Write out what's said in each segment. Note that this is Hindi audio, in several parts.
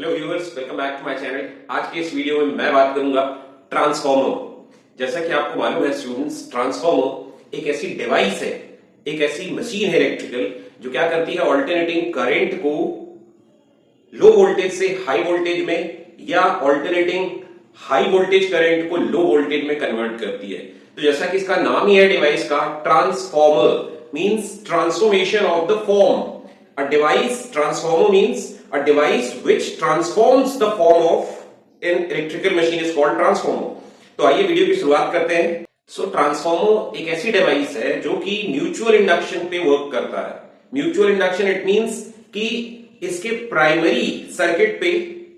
Hello viewers, welcome back to my channel. आज के इस वीडियो में मैं बात करूंगा ट्रांसफॉर्मर। जैसा कि आपको मालूम है स्टूडेंट्स, ट्रांसफॉर्मर एक ऐसी डिवाइस है, एक ऐसी मशीन है इलेक्ट्रिकल जो क्या करती है, ऑल्टरनेटिंग करंट को लो वोल्टेज से हाई वोल्टेज में या ऑल्टरनेटिंग हाई वोल्टेज करंट को लो वोल्टेज में कन्वर्ट करती है। तो जैसा कि इसका नाम ही है डिवाइस का, transformer means transformation of the form. A device, transformer means a device which transforms the form of an electrical machine is called transformer. तो आइए वीडियो की शुरुआत करते हैं। ट्रांसफॉर्मर एक ऐसी डिवाइस है जो कि म्यूचुअल इंडक्शन पे वर्क करता है। म्यूचुअल इंडक्शन इट मींस कि इसके प्राइमरी सर्किट पे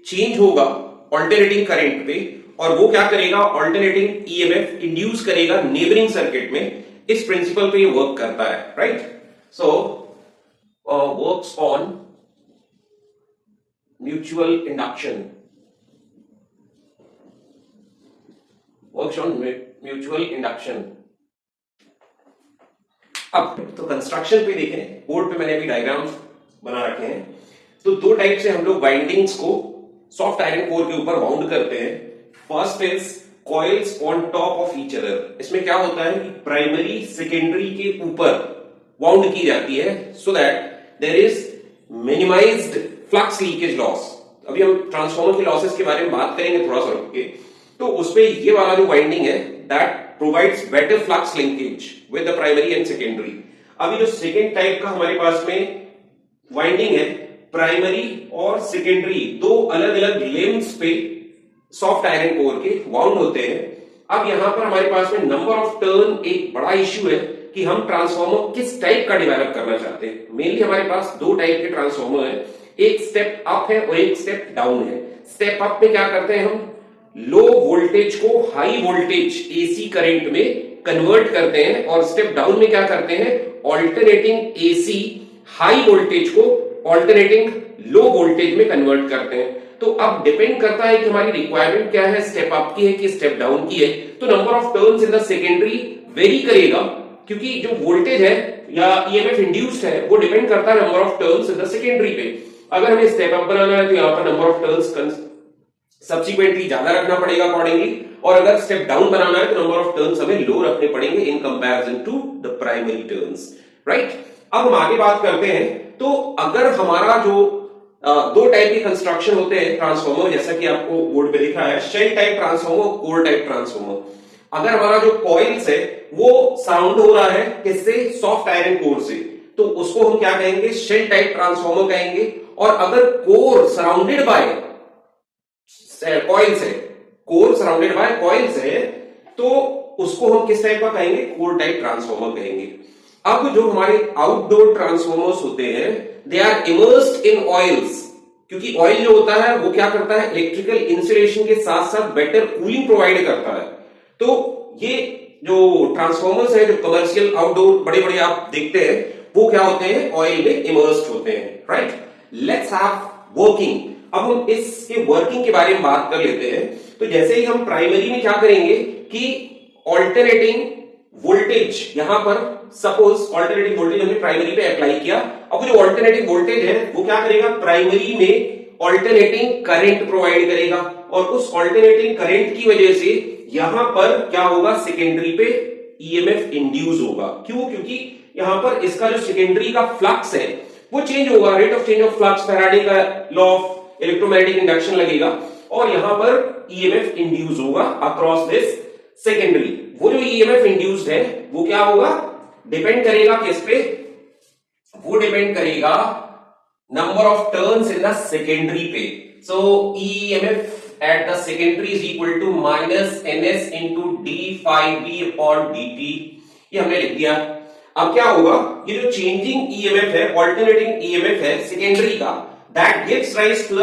चेंज होगा ऑल्टरनेटिंग करंट पे, और वो क्या करेगा, ऑल्टरनेटिंग ईएमएफ इंड्यूस करेगा नेबरिंग सर्किट में। इस प्रिंसिपल पे ये वर्क करता है, right. So works on mutual induction. अब तो कंस्ट्रक्शन पे देखें, बोर्ड पे मैंने अभी डायग्राम्स बना रखे हैं। तो दो टाइप से हम लोग वाइंडिंग्स को सॉफ्ट आयरन कोर के ऊपर वाउंड करते हैं। First is coils on top of each other. इसमें क्या होता है कि प्राइमरी सेकेंडरी के ऊपर वाउंड की जाती है so that there is minimised flux leakage loss. अभी हम ट्रांसफॉर्मर के लॉसेस के बारे में बात करेंगे थोड़ा सा रुक के। तो उसपे ये वाला जो वाइंडिंग है that provides better flux linkage with the primary and secondary. अभी जो सेकेंड टाइप का हमारे पास में वाइंडिंग है, प्राइमरी और सेकेंडरी दो अलग अलग लिम्स पे सॉफ्ट आयरन कोर के वाउंड होते हैं। अब यहां पर हमारे पास में नंबर ऑफ टर्न एक बड़ा इश्यू है कि हम ट्रांसफॉर्मर किस टाइप का डेवलप करना चाहते हैं। मेनली हमारे पास दो टाइप के ट्रांसफॉर्मर है, एक स्टेप अप है और एक स्टेप डाउन है। स्टेप अप में क्या करते हैं, हम लो वोल्टेज को हाई वोल्टेज एसी करंट में कन्वर्ट करते हैं, और स्टेप डाउन में क्या करते हैं, ऑल्टरनेटिंग एसी हाई वोल्टेज को ऑल्टरनेटिंग लो वोल्टेज में कन्वर्ट करते हैं। तो अब डिपेंड करता है कि हमारी रिक्वायरमेंट क्या है, स्टेप अप की है कि स्टेप डाउन की है। तो number of turns in the secondary very करेगा, क्योंकि जो वोल्टेज है या ईएमएफ इंड्यूस्ड है वो डिपेंड करता है number of turns in the secondary पे। अगर हमें स्टेप अप बनाना है तो यहाँ पर नंबर ऑफ टर्न्स सब्सिक्वेंटली ज्यादा रखना पड़ेगा अकॉर्डिंगली, और अगर स्टेप डाउन बनाना है तो नंबर ऑफ टर्न्स हमें लो रखने पड़ेंगे in comparison to the primary turns, right. अब हम आगे बात करते हैं। तो अगर हमारा जो दो टाइप के कंस्ट्रक्शन होते हैं ट्रांसफॉर्मर, जैसा कि आपको बोर्ड पे लिखा है, shell type transformer, core type transformer. अगर हमारा जो कॉइल्स है वो सराउंड हो रहा है किससे, सॉफ्ट आयरन कोर से, तो उसको हम क्या कहेंगे, शेल टाइप ट्रांसफॉर्मर कहेंगे। और अगर कोर सराउंडेड बाय कॉइल्स है, कोर सराउंडेड बाय कॉइल्स है, तो उसको हम किस टाइप का कहेंगे, कोर टाइप ट्रांसफॉर्मर कहेंगे। अब जो हमारे आउटडोर ट्रांसफॉर्मर्स होते हैं they are immersed in oils, क्योंकि ऑयल जो होता है वो क्या करता है, इलेक्ट्रिकल इंसुलेशन के साथ साथ बेटर कूलिंग प्रोवाइड करता है। तो ये जो ट्रांसफॉर्मर्स है, जो कमर्शियल आउटडोर बड़े बड़े आप देखते हैं, वो क्या होते हैं, ऑयल में इमर्स्ड होते हैं, राइट। Let's have working. अब हम इसके वर्किंग के बारे में बात कर लेते हैं। तो जैसे ही हम प्राइमरी में क्या करेंगे कि ऑल्टरनेटिंग वोल्टेज, यहां पर सपोज ऑल्टरनेटिंग वोल्टेज हमने प्राइमरी पे अप्लाई किया। अब जो ऑल्टरनेटिंग वोल्टेज है वो क्या करेगा, प्राइमरी में ऑल्टरनेटिंग करंट प्रोवाइड करेगा, और उस ऑल्टरनेटिंग करंट की वजह से यहां पर क्या होगा, सेकेंडरी पे ईएमएफ इंड्यूस होगा। क्यों, क्योंकि यहां पर इसका जो सेकेंडरी का फ्लक्स है वो चेंज होगा, rate of change of flux, Faraday का लॉ ऑफ इलेक्ट्रोमैग्नेटिक इंडक्शन लगेगा, और यहां पर ईएमएफ इंड्यूस होगा अक्रॉस दिस सेकेंडरी। वो जो ईएमएफ इंड्यूस्ड है वो क्या होगा, डिपेंड करेगा किस पे, वो डिपेंड करेगा number of turns in the secondary पे। सो EMF at the secondary is equal to minus ns into d phi b upon dt। ये हमने लिख दिया। अब क्या होगा, ये जो चेंजिंग ईएमएफ है, ऑल्टरनेटिंग ईएमएफ है सेकेंडरी का, that gives rise to the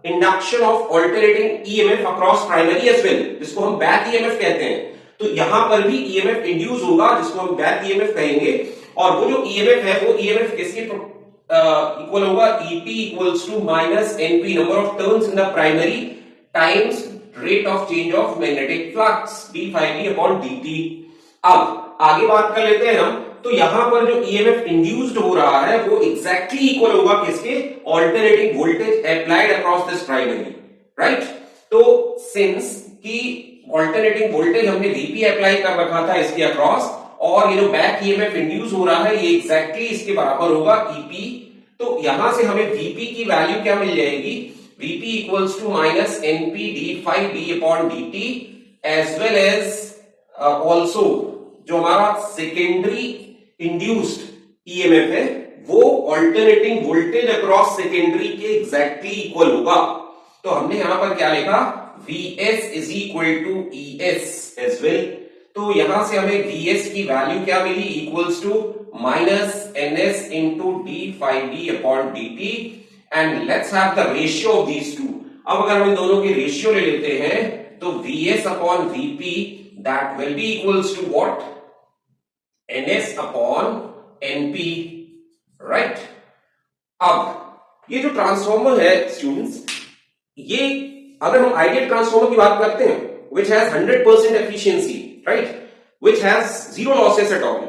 induction of alternating EMF across primary as well, जिसको हम बैक ईएमएफ कहते हैं। तो यहां पर भी ईएमएफ इंड्यूस होगा जिसको हम बैक ईएमएफ कहेंगे, और वो जो ईएमएफ है वो ईएमएफ किसके इक्वल होगा, EP equals to minus NP, number of turns in the primary times rate of change of magnetic flux d phi b upon dt। अब आगे बात कर लेते हैं हम तो यहां पर जो ईएमएफ इंड्यूस्ड हो रहा है वो एग्जैक्टली इक्वल होगा किसके, alternating voltage applied across this primary, right. तो सिंस की ऑल्टरनेटिंग वोल्टेज हमने वीपी अप्लाई कर रखा था इसके अक्रॉस, और ये जो बैक ईएमएफ इंड्यूस हो रहा है ये एग्जैक्टली इसके बराबर होगा ईपी। तो यहां से हमें वीपी की वैल्यू क्या मिल जाएगी, Vp equals to minus NP d5 d upon dt as well as also जो हमारा सेकेंडरी इंड्यूस्ड ईएमएफ है वो ऑल्टरनेटिंग वोल्टेज अक्रॉस सेकेंडरी के एग्जैक्टली इक्वल होगा। तो हमने यहां पर क्या लिखा, Vs is equal to Es as well। तो यहां से हमें Vs की वैल्यू क्या मिली, equals to minus ns into d5d upon dt and let's have the ratio of these two. अब अगर हम इन दोनों की रेशियो ले लेते हैं तो Vs upon Vp that will be equals to what, ns upon Np, right. अब ये जो ट्रांसफॉर्मर है स्टूडेंट्स, ये अगर हम आइडियल ट्रांसफॉर्मर की बात करते हैं which has 100% efficiency, right, which has zero losses at all,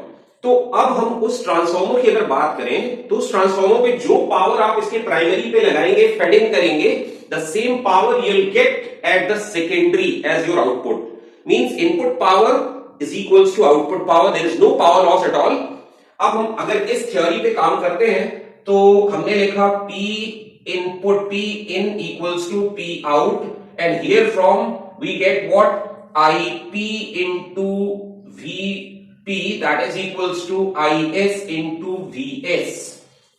तो अब हम उस ट्रांसफॉर्मर की अगर बात करें तो उस ट्रांसफॉर्मर पे जो पावर आप इसके प्राइमरी पे लगाएंगे, फेडिंग करेंगे, the same power you will get at the secondary as your output, means input power is equals to output power, there is no power loss at all. अब हम अगर इस थ्योरी पे काम करते हैं तो हमने लिखा P input P in equals to P out, and here from we get what, IP into VP that is equals to IS into VS,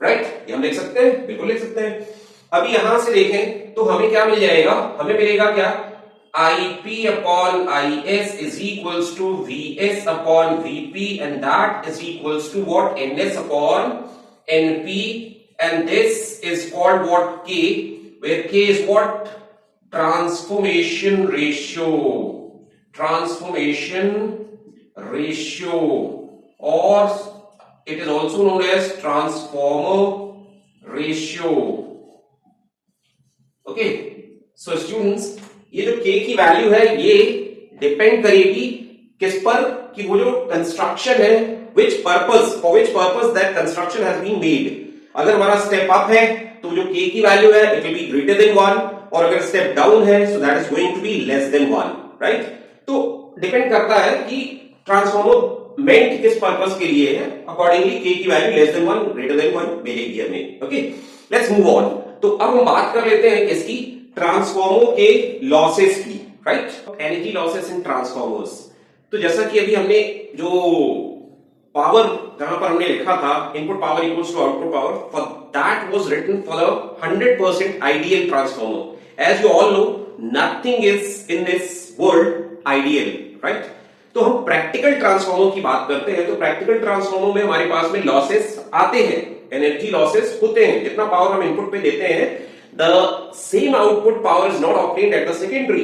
right? ये हम लिख सकते हैं, बिल्कुल लिख सकते हैं। अभी यहां से देखें तो हमें क्या मिल जाएगा, हमें मिलेगा क्या, IP upon IS is equals to VS upon VP and that is equals to what, NS upon NP, and this is called what, K, where K is what, transformation ratio, transformation ratio, or it is also known as transformer ratio, okay। so students, ये जो K की वैल्यू है ये डिपेंड करेगी किस पर, कि वो जो कंस्ट्रक्शन है, which purpose, for which purpose that construction has been made। अगर हमारा स्टेप अप है तो जो K की वैल्यू है it will be greater than 1, और अगर स्टेप डाउन है so that is going to be less than 1, right. तो डिपेंड करता है कि ट्रांसफॉर्मर मेंट किस पर्पस के लिए है, अकॉर्डिंगली K की value less than 1 greater than 1 मिलेगी हमें, ओके। Let's move on. तो अब हम बात कर लेते हैं किसकी, ट्रांसफॉर्मर के लॉसेस की, right, energy losses in transformers. तो जैसा कि अभी हमने जो पावर जहां पर हमने लिखा था input power equals to output power, for that was written for the 100% ideal transformer. As you all know nothing is in this world ideal, right. तो हम प्रैक्टिकल ट्रांसफॉर्मर की बात करते हैं तो प्रैक्टिकल ट्रांसफॉर्मर में हमारे पास में लॉसेस आते हैं, एनर्जी लॉसेस होते हैं। जितना पावर हम इनपुट पे देते हैं the same output power is not obtained at the secondary.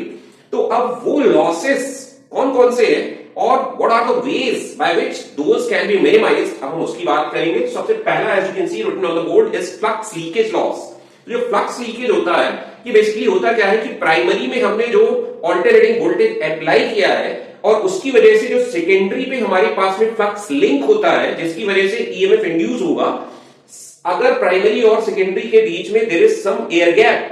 तो अब वो लॉसेस कौन कौन से हैं और what are the ways by which those can be minimized, अब हम उसकी बात करेंगे। सबसे पहला as you can see written on the board is flux leakage loss. जो फ्लक्स लीकेज होता है ये बेसिकली होता क्या है कि प्राइमरी में हमने जो ऑल्टरनेटिंग वोल्टेज अप्लाई किया है और उसकी वजह से जो सेकेंडरी पे हमारे पास में फ्लक्स लिंक होता है जिसकी वजह से ईएमएफ इंड्यूस होगा, अगर प्राइमरी और सेकेंडरी के बीच में there is some air gap,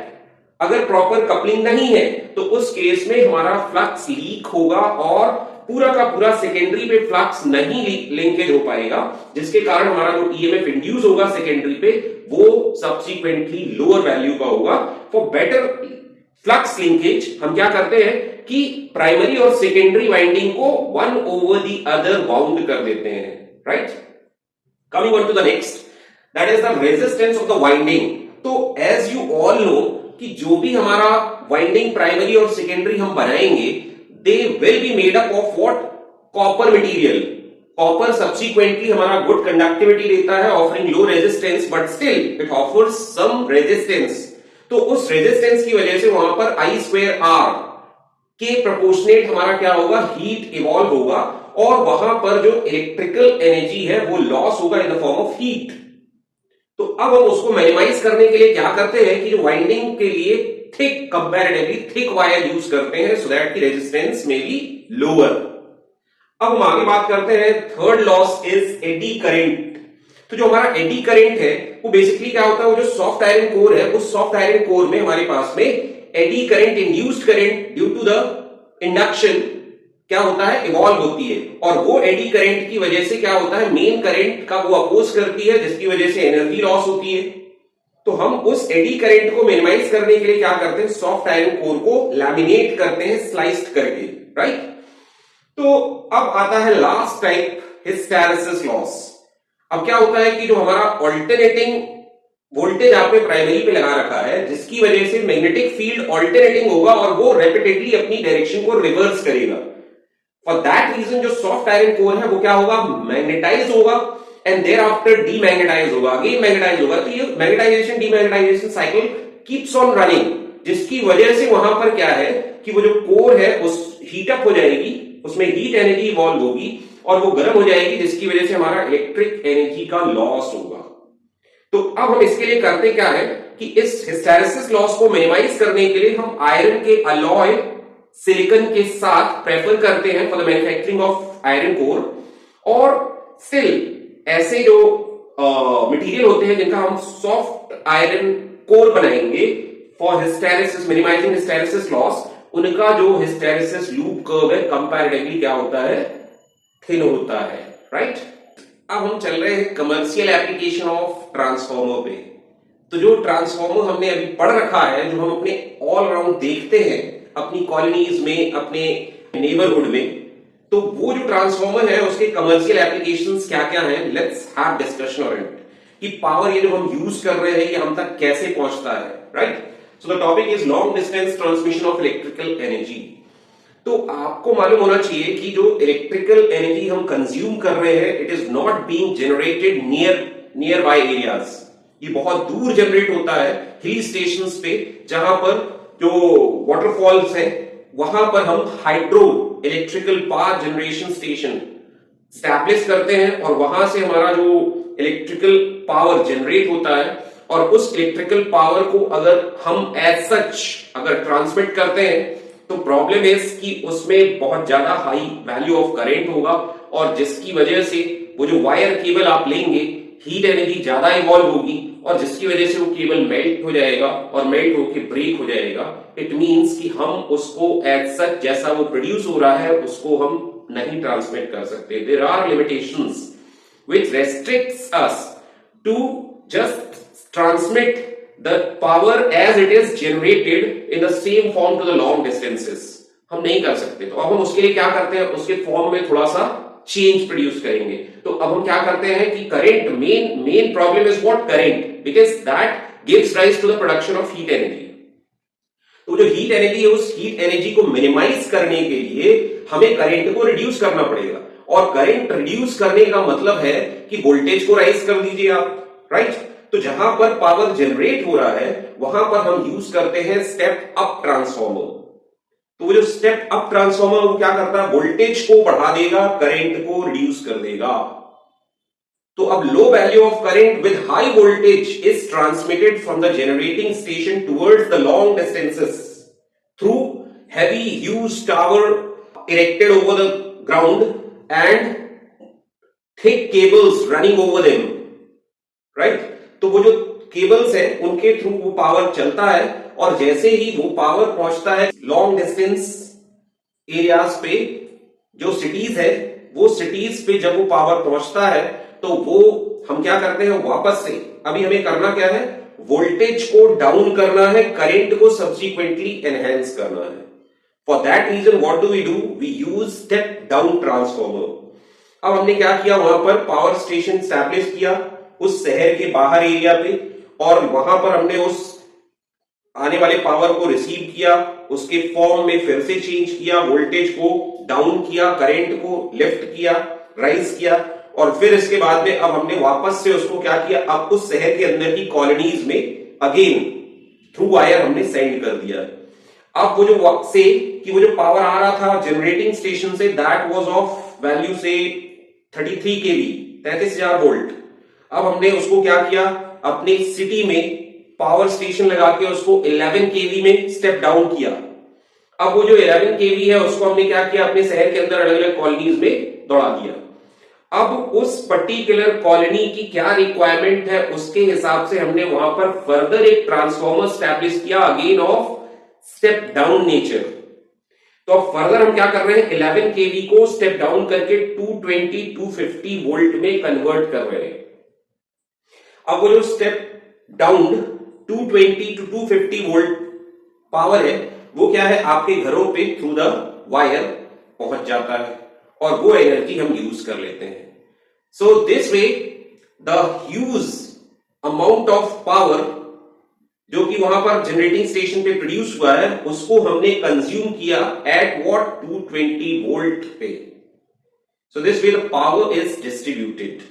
अगर प्रॉपर कपलिंग नहीं है तो उस केस में हमारा फ्लक्स लीक होगा और पूरा का पूरा सेकेंडरी पे फ्लक्स नहीं लिंकेज हो पाएगा, जिसके कारण हमारा जो ईएमएफ इंड्यूस होगा सेकेंडरी पे वो सब्सिक्वेंटली लोअर वैल्यू का होगा। फॉर बेटर फ्लक्स लिंकेज हम क्या करते हैं कि प्राइमरी और सेकेंडरी वाइंडिंग को one over the other bound कर देते हैं, right. Coming on to the next, that is the resistance of the winding. तो एज यू ऑल नो कि जो भी हमारा वाइंडिंग प्राइमरी और सेकेंडरी हम बनाएंगे they will be made up of what, copper material। copper subsequently हमारा good conductivity देता है, offering low resistance, but still it offers some resistance। तो उस resistance की वजह से वहां पर I square R के proportionate हमारा क्या होगा, heat evolve होगा और वहां पर जो electrical energy है वो loss होगा in the form of heat। तो अब हम उसको मिनिमाइज करने के लिए क्या करते हैं कि जो वाइंडिंग के लिए thick, comparatively thick wire use करते हैं सो दैट की रेजिस्टेंस में बी लोअर। अब हम आगे बात करते हैं, third loss is eddy current. तो जो हमारा एडी करंट है वो बेसिकली क्या होता है, वो जो सॉफ्ट आयरन कोर है उस सॉफ्ट आयरन कोर में हमारे पास में eddy current, induced current due to the induction क्या होता है, इवॉल्व होती है। और वो एडी करंट की वजह से क्या होता है, मेन करंट का वो अपोज करती है, जिसकी वजह से एनर्जी लॉस होती है। तो हम उस एडी करंट को मिनिमाइज करने के लिए क्या करते हैं, सॉफ्ट आयरन कोर को लैमिनेट करते हैं स्लाइस्ड करके, राइट। तो अब आता है लास्ट टाइप, हिस्टैरिसीस लॉस। अब क्या होता है कि जो हमारा ऑल्टरनेटिंग वोल्टेज आपने प्राइमरी पे लगा रखा है, जिसकी वजह से मैग्नेटिक फील्ड ऑल्टरनेटिंग होगा और वो रेपिटेडली अपनी डायरेक्शन को रिवर्स करेगा। फॉर दैट रीजन जो सॉफ्ट आयरन कोर है वो क्या होगा, मैग्नेटाइज होगा एंड देयर आफ्टर डीमैग्नेटाइज होगा, अगेन मैग्नेटाइज होगा। तो ये magnetization demagnetization cycle keeps on running, जिसकी वजह से वहां पर क्या है कि वो जो कोर है उस हीट अप हो जाएगी, उसमें हीट एनर्जी इवॉल्व होगी और वो गर्म हो जाएगी, जिसकी वजह से हमारा इलेक्ट्रिक एनर्जी का लॉस होगा। तो अब हम इसके लिए करते क्या है कि इस हिस्टैरिसीस लॉस को मिनिमाइज करने के लिए हम आयरन के अलॉय सिलिकॉन के साथ प्रेफर करते हैं for the manufacturing of iron core. और स्टिल ऐसे जो मटेरियल होते हैं जिनका हम सॉफ्ट आयरन कोर बनाएंगे for hysteresis, minimizing hysteresis loss, उनका जो हिस्टैरिसीस लूप कर्व है कंपैरेटिवली क्या होता है, थिन होता है, राइट। अब हम चल रहे हैं कमर्शियल एप्लीकेशन ऑफ ट्रांसफॉर्मर पे। तो जो ट्रांसफॉर्मर हमने अभी पढ़ रखा है, जो हम अपने ऑल अराउंड देखते हैं अपनी कॉलोनीज में, अपने नेबरहुड में, तो वो जो ट्रांसफॉर्मर है उसके कमर्शियल एप्लीकेशंस क्या क्या हैं, let's have discussion on it. कि पावर ये जो हम यूज कर रहे हैं ये हम तक कैसे पहुंचता है, right. So the topic is long distance transmission of electrical energy. तो आपको मालूम होना चाहिए कि जो इलेक्ट्रिकल एनर्जी हम कंज्यूम कर रहे हैं, it is not being generated near by areas. ये बहुत दूर जनरेट होता है हिल स्टेशंस पे, जहां पर जो वाटरफॉल्स है वहां पर हम hydro electrical power generation station establish करते हैं और वहां से हमारा जो इलेक्ट्रिकल पावर जनरेट होता है, और उस इलेक्ट्रिकल पावर को अगर हम एज सच अगर ट्रांसमिट करते हैं तो प्रॉब्लम इज कि उसमें बहुत ज्यादा हाई वैल्यू ऑफ करंट होगा, और जिसकी वजह से वो जो वायर केबल आप लेंगे हीट एनर्जी ज्यादा इवॉल्व होगी, और जिसकी वजह से वो केबल मेल्ट हो जाएगा और मेल्ट होकर ब्रेक हो जाएगा। इट मींस कि हम उसको एज सच जैसा वो प्रोड्यूस हो रहा है उसको हम नहीं ट्रांसमिट कर सकते। There are limitations which restricts us to just transmit the power as it is generated in the same form to the long distances। हम नहीं कर सकते। तो अब हम उसके लिए क्या करते हैं, उसके फॉर्म में थोड़ा सा चेंज प्रोड्यूस करेंगे। तो अब हम क्या करते हैं कि current, main problem is what, current, because that gives rise to the production of heat energy. तो जो हीट एनर्जी है उस हीट एनर्जी को मिनिमाइज करने के लिए हमें करंट को रिड्यूस करना पड़ेगा, और करंट रिड्यूस करने का मतलब है कि वोल्टेज को राइज कर दीजिए आप, राइट। तो जहां पर पावर जनरेट हो रहा है वहां पर हम यूज करते हैं स्टेप अप ट्रांसफॉर्मर। तो वो जो स्टेप अप ट्रांसफॉर्मर वो क्या करता है, वोल्टेज को बढ़ा देगा, करंट को रिड्यूस कर देगा। तो अब low value of current with high voltage is transmitted from the generating station towards the long distances through heavy huge tower erected over the ground and thick cables running over them, right. तो वो जो केबल्स हैं उनके थ्रू वो पावर चलता है, और जैसे ही वो पावर पहुंचता है लॉन्ग डिस्टेंस एरियाज पे, जो सिटीज है वो सिटीज पे जब वो पावर पहुंचता है तो वो हम क्या करते हैं, वापस से अभी हमें करना क्या है, वोल्टेज को डाउन करना है, करंट को सब्सिक्वेंटली एनहेंस करना है। For that reason what do we do, we use step down transformer. अब हमने क्या किया, वहां पर पावर स्टेशन स्टैब्लिश किया उस शहर के बाहर एरिया पे, और वहां पर हमने उस आने वाले पावर को रिसीव किया, उसके फॉर्म में फिर से चेंज किया, वोल्टेज को डाउन किया, करंट को लिफ्ट किया, राइज किया, और फिर इसके बाद में अब हमने वापस से उसको क्या किया, अब उस शहर के अंदर की कॉलोनीज में अगेन थ्रू वायर हमने सेंड कर दिया। अब वो जो से कि वो जो पावर आ रहा था जनरेटिंग स्टेशन से, दैट वाज ऑफ वैल्यू से 33 केवी, 33,000 वोल्ट। अब हमने उसको क्या किया, अपने सिटी में पावर स्टेशन लगा के उसको 11 केवी में स्टेप डाउन किया। अब वो जो 11 केवी है उसको हमने क्या किया, अपने शहर के अंदर अलग अलग कॉलोनीज में दौड़ा दिया। अब उस पर्टिकुलर कॉलोनी की क्या रिक्वायरमेंट है उसके हिसाब से हमने वहां पर फर्दर एक ट्रांसफॉर्मर स्टैब्लिश किया, again of step down nature. तो अब फर्दर हम क्या कर रहे हैं, 11 केवी को स्टेप डाउन करके 220 250 वोल्ट में कन्वर्ट कर रहे हैं। अब वो जो step down 220 to 250 volt power है वो क्या है, आपके घरों पे थ्रू द वायर पहुंच जाता है और वो एनर्जी हम यूज कर लेते हैं। So this way the huge amount of power जो कि वहां पर जनरेटिंग स्टेशन पे प्रोड्यूस हुआ है उसको हमने कंज्यूम किया एट व्हाट 220 वोल्ट पे। So this way the power is distributed.